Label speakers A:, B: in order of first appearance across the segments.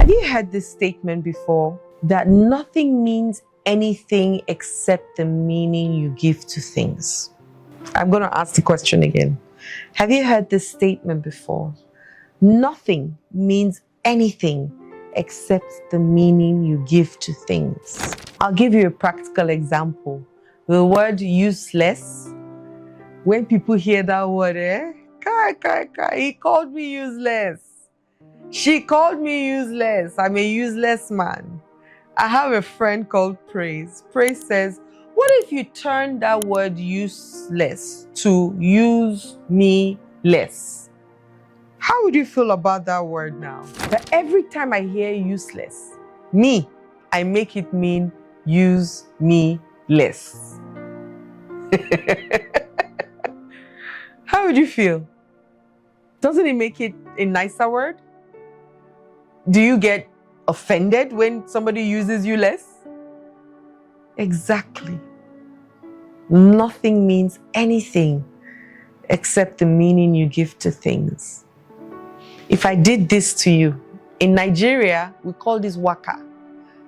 A: Have you heard this statement before? That nothing means anything except the meaning you give to things. I'm going to ask the question again. Have you heard this statement before? Nothing means anything except the meaning you give to things. I'll give you a practical example. The word useless. When people hear that word, he called me useless. She called me useless. I'm a useless man. I have a friend called Praise. Praise says, what if you turn that word useless to use me less? How would you feel about that word now? But every time I hear useless, me, I make it mean use me less. How would you feel? Doesn't it make it a nicer word? Do you get offended when somebody uses you less? Exactly. Nothing means anything except the meaning you give to things. If I did this to you, in Nigeria, we call this waka.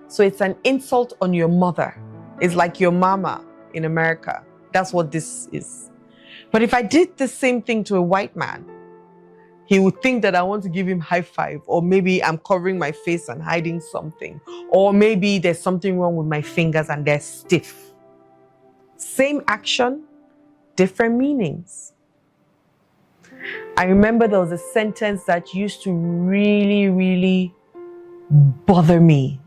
A: So it's an insult on your mother. It's like your mama in America. That's what this is. But if I did the same thing to a white man, he would think that I want to give him high five, or maybe I'm covering my face and hiding something, or maybe there's something wrong with my fingers and they're stiff. Same action, different meanings. I remember there was a sentence that used to really bother me.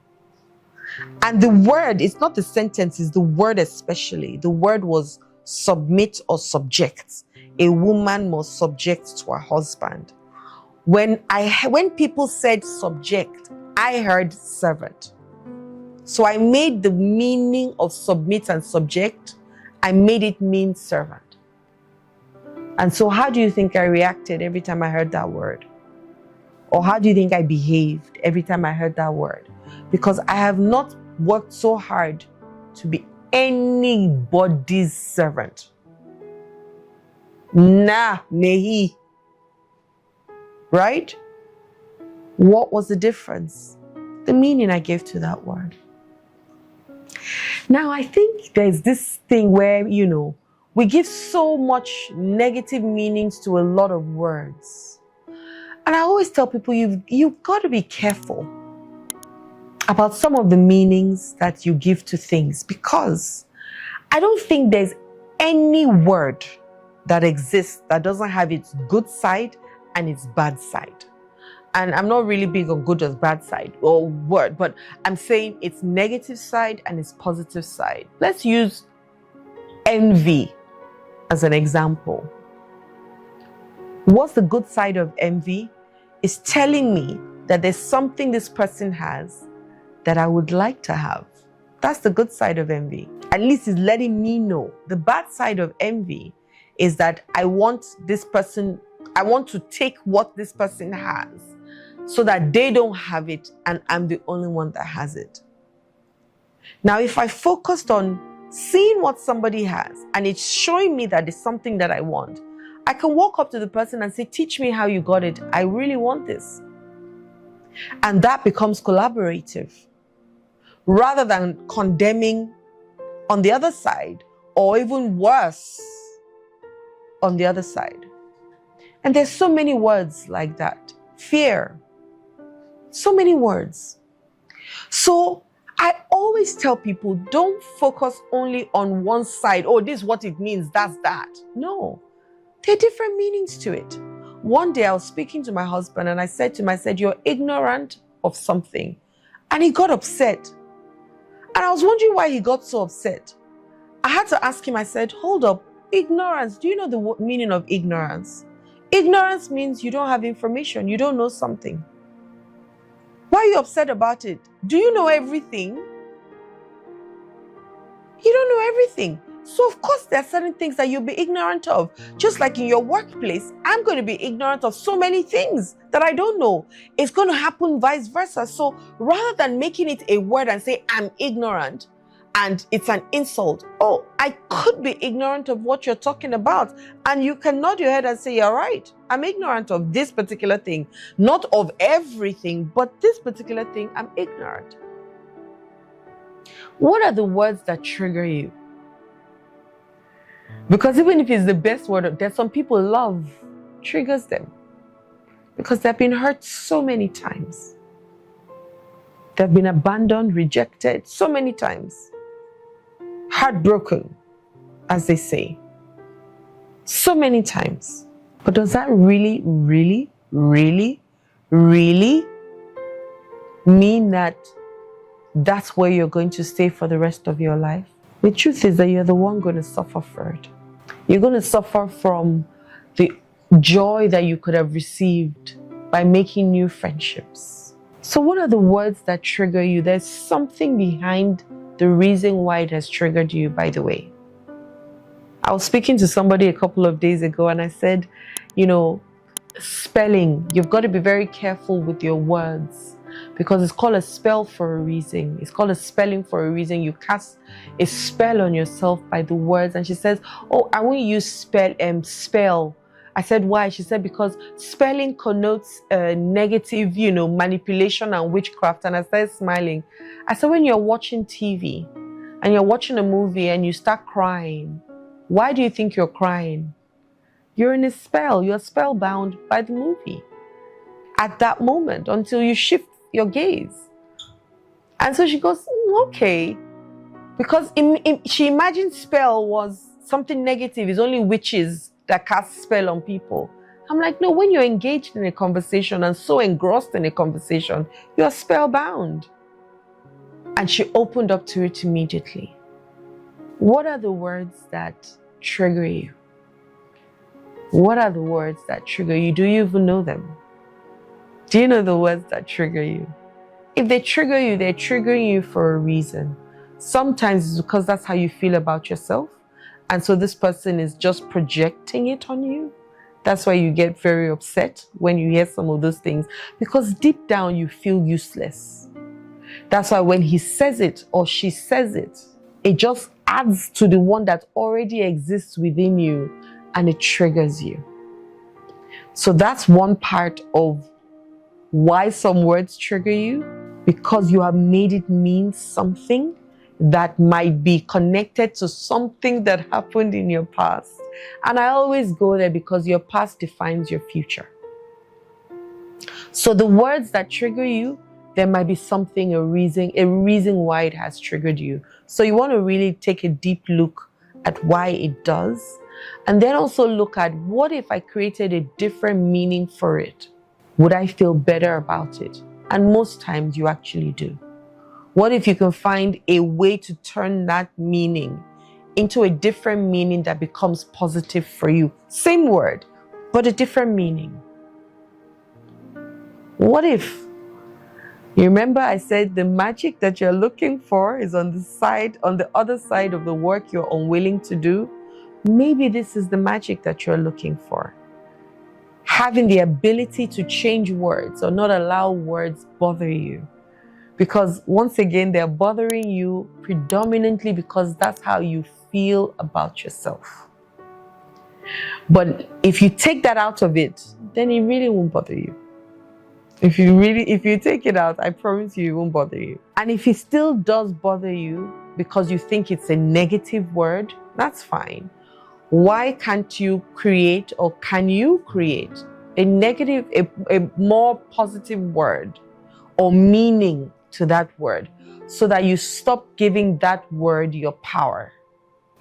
A: And the word, it's not the sentence, it's the word especially. The word was submit or subject. A woman must subject to her husband. When people said subject, I heard servant. So I made the meaning of submit and subject, I made it mean servant. And so how do you think I reacted every time I heard that word? Or how do you think I behaved every time I heard that word? Because I have not worked so hard to be anybody's servant. Nah, nehi. Right? What was the difference? The meaning I gave to that word. Now, I think there's this thing where, we give so much negative meanings to a lot of words. And I always tell people, you've got to be careful about some of the meanings that you give to things, because I don't think there's any word that exists that doesn't have its good side and its bad side. And I'm not really big on good or bad side or word, but I'm saying its negative side and its positive side. Let's use envy as an example. What's the good side of envy? It's telling me that there's something this person has that I would like to have. That's the good side of envy. At least it's letting me know. The bad side of envy is that I want to take what this person has so that they don't have it and I'm the only one that has it. Now, if I focused on seeing what somebody has and it's showing me that it's something that I want, I can walk up to the person and say, teach me how you got it. I really want this. And that becomes collaborative rather than condemning on the other side, or even worse on the other side. And there's so many words like that. Fear. So many words. So I always tell people, don't focus only on one side. Oh, this is what it means, that's that. No, there are different meanings to it. One day I was speaking to my husband and I said to him, you're ignorant of something. And he got upset. And I was wondering why he got so upset. I had to ask him, I said, hold up, ignorance. Do you know the meaning of ignorance? Ignorance means you don't have information, you don't know something. Why are you upset about it? Do you know everything? You don't know everything. So of course there are certain things that you'll be ignorant of. Just like in your workplace, I'm going to be ignorant of so many things that I don't know. It's going to happen vice versa. So rather than making it a word and say, I'm ignorant, and it's an insult. Oh, I could be ignorant of what you're talking about. And you can nod your head and say, you're right. I'm ignorant of this particular thing. Not of everything, but this particular thing, I'm ignorant. What are the words that trigger you? Because even if it's the best word, there's some people love triggers them. Because they've been hurt so many times. They've been abandoned, rejected so many times. Heartbroken, as they say. So many times. But does that really mean that that's where you're going to stay for the rest of your life? The truth is that you're the one going to suffer for it. You're going to suffer from the joy that you could have received by making new friendships. So what are the words that trigger you? There's something behind the reason why it has triggered you, by the way. I was speaking to somebody a couple of days ago and I said, spelling, you've got to be very careful with your words because it's called a spell for a reason. It's called a spelling for a reason. You cast a spell on yourself by the words. And she says, oh, I won't use spell. I said, why? She said, because spelling connotes negative, manipulation and witchcraft. And I started smiling. I said, when you're watching TV and you're watching a movie and you start crying, why do you think you're crying? You're in a spell. You're spellbound by the movie at that moment until you shift your gaze. And so she goes, okay. Because she imagined spell was something negative. It's only witches that cast spell on people. I'm like, no, when you're engaged in a conversation and so engrossed in a conversation, you're spellbound. And she opened up to it immediately. What are the words that trigger you? What are the words that trigger you? Do you even know them? Do you know the words that trigger you? If they trigger you, they're triggering you for a reason. Sometimes it's because that's how you feel about yourself. And so this person is just projecting it on you. That's why you get very upset when you hear some of those things. Because deep down you feel useless. That's why when he says it or she says it, it just adds to the one that already exists within you and it triggers you. So that's one part of why some words trigger you, because you have made it mean something that might be connected to something that happened in your past. And I always go there because your past defines your future. So the words that trigger you, there might be something, a reason why it has triggered you. So you want to really take a deep look at why it does. And then also look at, what if I created a different meaning for it? Would I feel better about it? And most times you actually do. What if you can find a way to turn that meaning into a different meaning that becomes positive for you? Same word, but a different meaning. What if, you remember I said the magic that you're looking for is on the other side of the work you're unwilling to do? Maybe this is the magic that you're looking for. Having the ability to change words or not allow words bother you. Because once again, they're bothering you predominantly because that's how you feel about yourself. But if you take that out of it, then it really won't bother you. If you take it out, I promise you, it won't bother you. And if it still does bother you because you think it's a negative word, that's fine. Why can't you create, or can you create a more positive word or meaning to that word so that you stop giving that word your power?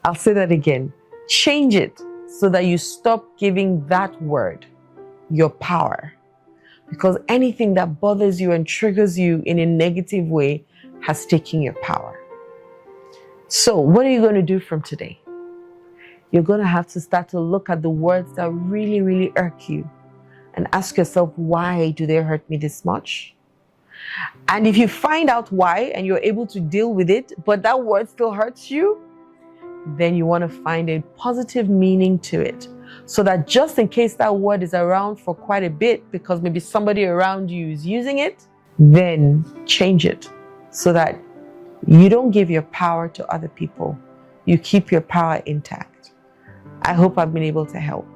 A: I'll say that again. Change it so that you stop giving that word your power. Because anything that bothers you and triggers you in a negative way has taken your power. So what are you going to do from today? You're going to have to start to look at the words that really, really irk you and ask yourself, why do they hurt me this much? And if you find out why and you're able to deal with it, but that word still hurts you, then you want to find a positive meaning to it. So that just in case that word is around for quite a bit, because maybe somebody around you is using it, then change it so that You don't give your power to other people. You keep your power intact. I hope I've been able to help.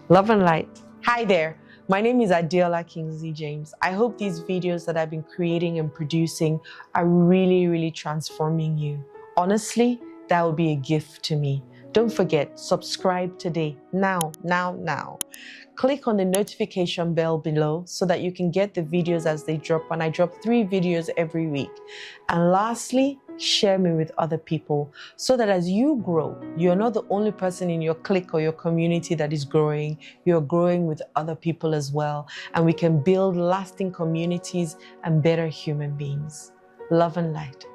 A: Love and light. Hi there. My name is Adiola Kingsley James. I hope these videos that I've been creating and producing are really transforming you. Honestly, that would be a gift to me. Don't forget, subscribe today. Now. Click on the notification bell below so that you can get the videos as they drop, and I drop 3 videos every week. And lastly, share me with other people so that as you grow, you're not the only person in your clique or your community that is growing. You're growing with other people as well, and we can build lasting communities and better human beings. Love and light.